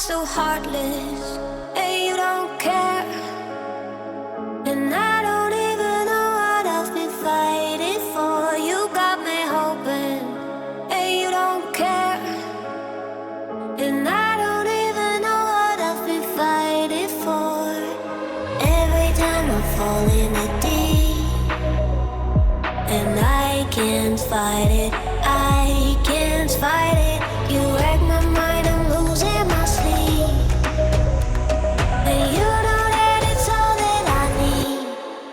so heartless, and you don't care. And I don't even know what I've been fighting for. You got me hoping, and you don't care. And I don't even know what I've been fighting for. Every time I fall in the deep, and I can't fight it, I can't fight it. You wreck my mind, I'm losing my sleep. And you know that it's all that I need,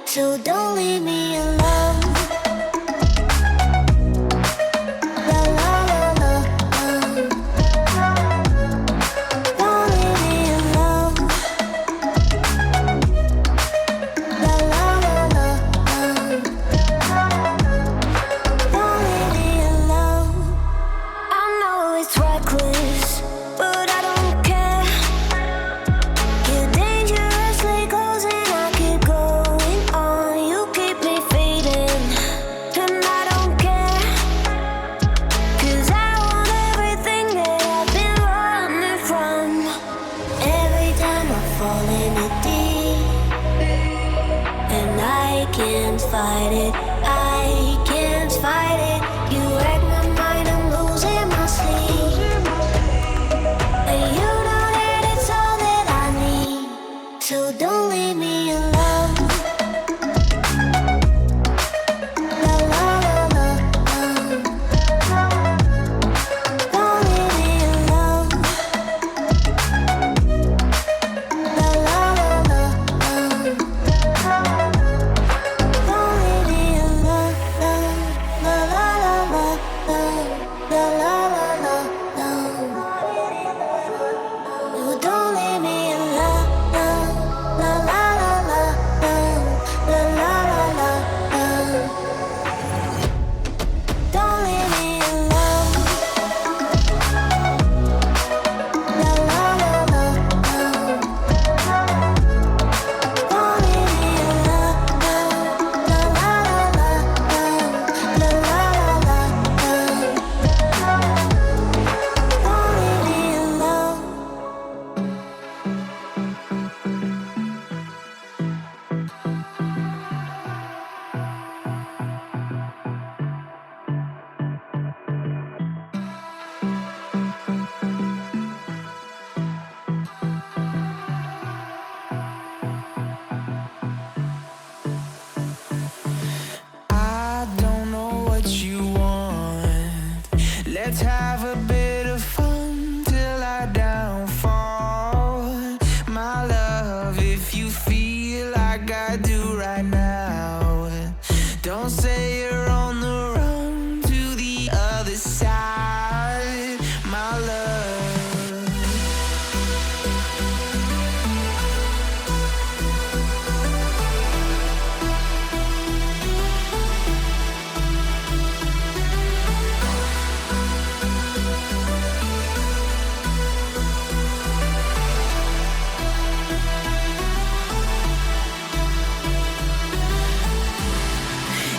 so don't leave me alone. La la la la, don't leave me alone. La la la la, don't leave me alone. I know it's reckless, but I don't care. You're dangerously close and I keep going on. You keep me fading, and I don't care. 'Cause I want everything that I've been running from. Every time I fall in the deep, and I can't fight it, I can't fight it. You wreck my mind, I'm losing my sleep. And you know that it's all that I need, so don't leave me alone. La la la la, don't leave me alone. La la la la, don't leave me alone. La la la la, la la la la, you don't leave me alone. La la la la, la la la la, don't leave me alone. La la la la, don't leave me alone. La la la la, la la la la, don't leave me alone. I don't know what you want. Let's have a bit of fun till I downfall. My love, if you feel like I do right now, don't say you're on the run to the other side. My love,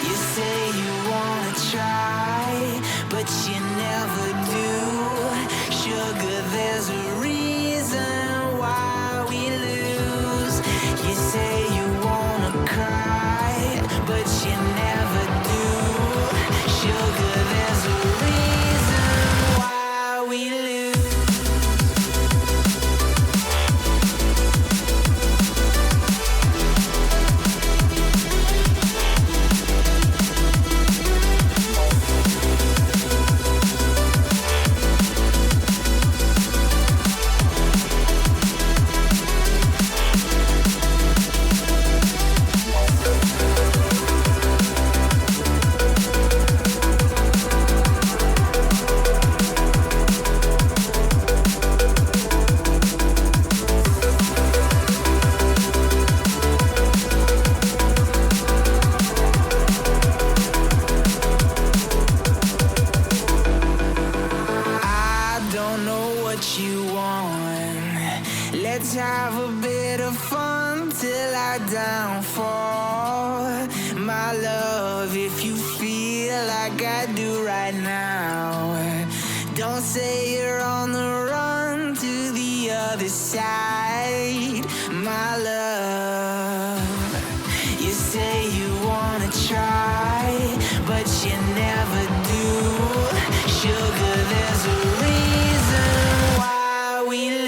you say you wanna try, but you never do. Sugar, there's a reason why we lose. You say you wanna cry, but you never do. Sugar, there's a reason why we lose. I don't know what you want. Let's have a bit of fun till I downfall. My love, if you feel like I do right now, don't say you're on the run to the the other side, my love. You say you wanna try, but you never do. Sugar, there's a reason why we lose.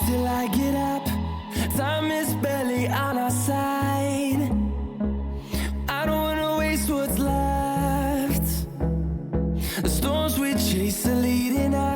Till I get up, time is barely on our side. I don't wanna waste what's left. The storms we chase are leading us.